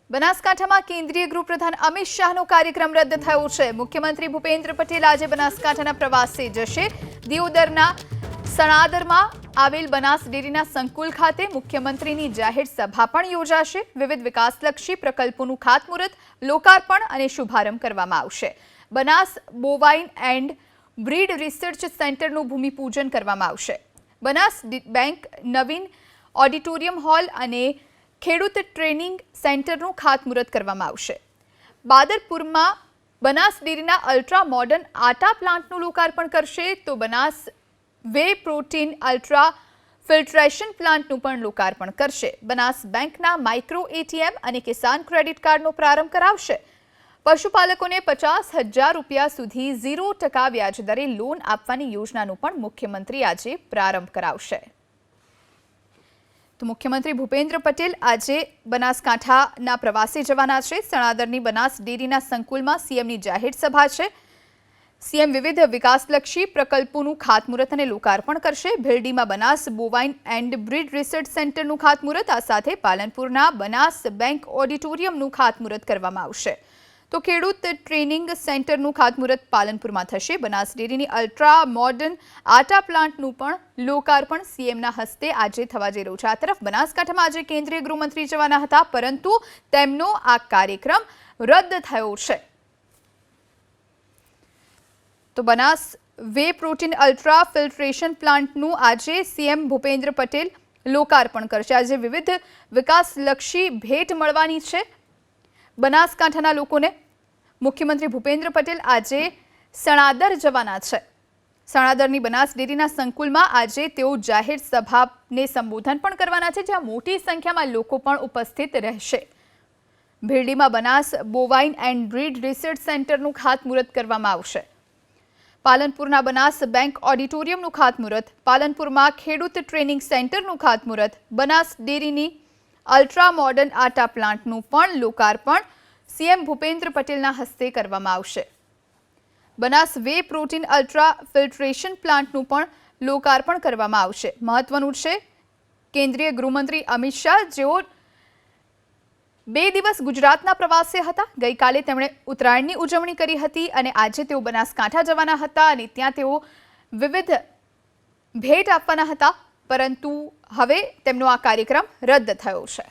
બનાસકાંઠામાં કેન્દ્રીય ગૃહપ્રધાન અમિત શાહનો કાર્યક્રમ રદ થયો છે। મુખ્યમંત્રી ભૂપેન્દ્ર પટેલ આજે બનાસકાંઠાના પ્રવાસે જશે। દિયોદરના સણાદરમાં આવેલ બનાસ ડેરીના સંકુલ ખાતે મુખ્યમંત્રીની જાહેર સભા પણ યોજાશે। વિવિધ વિકાસલક્ષી પ્રકલ્પોનું ખાતમુહૂર્ત, લોકાર્પણ અને શુભારંભ કરવામાં આવશે। Banas bovine and breed research સેન્ટરનું ભૂમિપૂજન કરવામાં આવશે। બનાસ બેંક નવીન ઓડિટોરિયમ હોલ અને ખેડૂત ટ્રેનિંગ સેન્ટરનું ખાતમુહૂર્ત કરવામાં આવશે। બાદરપુરમાં બનાસ ડેરીના અલ્ટ્રા મોડર્ન આટા પ્લાન્ટનું લોકાર્પણ કરશે તો Banas way protein ultra filtration પ્લાન્ટનું પણ લોકાર્પણ કરશે। બનાસ બેંકના માઇક્રો એટીએમ અને કિસાન ક્રેડિટ કાર્ડનો પ્રારંભ કરાવશે। પશુપાલકોને 50,000 રૂપિયા સુધી 0% વ્યાજદરે લોન આપવાની યોજનાનો પણ મુખ્યમંત્રી આજે પ્રારંભ કરાવશે। તો મુખ્યમંત્રી ભૂપેન્દ્ર પટેલ આજે બનાસકાંઠાના પ્રવાસે જવાના છે। સણાદરની બનાસ ડેરીના સંકુલમાં સીએમની જાહેર સભા છે। સીએમ વિવિધ વિકાસલક્ષી પ્રકલ્પોનું ખાતમુહૂર્ત અને લોકાર્પણ કરશે। ભીલડીમાં Banas bovine and breed research સેન્ટરનું ખાતમુહૂર્ત, આ સાથે પાલનપુરના બનાસ બેંક ઓડિટોરિયમનું ખાતમુહૂર્ત કરવામાં આવશે। તો ખેડૂત ટ્રેનિંગ સેન્ટરનું ખાતમુહૂર્ત પાલનપુરમાં થશે। બનાસ ડેરીની અલ્ટ્રા મોડર્ન આટા પ્લાન્ટનું પણ લોકાર્પણ સીએમના હસ્તે આજે થવા જઈ રહ્યું છે। આ તરફ બનાસકાંઠામાં આજે કેન્દ્રીય ગૃહમંત્રી જવાના હતા, પરંતુ તેમનો આ કાર્યક્રમ રદ થયો છે। તો Banas way protein ultra filtration પ્લાન્ટનું આજે સીએમ ભૂપેન્દ્ર પટેલ લોકાર્પણ કરશે। આજે વિવિધ વિકાસલક્ષી ભેટ મળવાની છે બનાસકાંઠાના લોકોને। મુખ્યમંત્રી ભૂપેન્દ્ર પટેલ આજે સણાદર જવાના છે। સણાદરની બનાસ ડેરીના સંકુલમાં આજે તેઓ જાહેર સભાને સંબોધન પણ કરવાના છે, જ્યાં મોટી સંખ્યામાં લોકો પણ ઉપસ્થિત રહેશે। ભીલડીમાં Banas bovine and breed research સેન્ટરનું ખાતમુહૂર્ત કરવામાં આવશે। પાલનપુરના બનાસ બેંક ઓડિટોરિયમનું ખાતમુહૂર્ત, પાલનપુરમાં ખેડૂત ટ્રેનિંગ સેન્ટરનું ખાતમુહૂર્ત, બનાસ ડેરીની અલ્ટ્રા મોડર્ન આટા પ્લાન્ટનું પણ લોકાર્પણ સીએમ ભૂપેન્દ્ર પટેલના હસ્તે કરવામાં આવશે। Banas way protein ultra filtration પ્લાન્ટનું પણ લોકાર્પણ કરવામાં આવશે। મહત્વનું છે કેન્દ્રીય ગૃહમંત્રી અમિત શાહ, જેઓ 2 દિવસ ગુજરાતના પ્રવાસે હતા। ગઈકાલે તેમણે ઉત્તરાયણની ઉજવણી કરી હતી અને આજે તેઓ બનાસકાંઠા જવાના હતા અને ત્યાં તેઓ વિવિધ ભેટ આપવાના હતા, પરંતુ હવે તેમનો આ કાર્યક્રમ રદ થયો છે।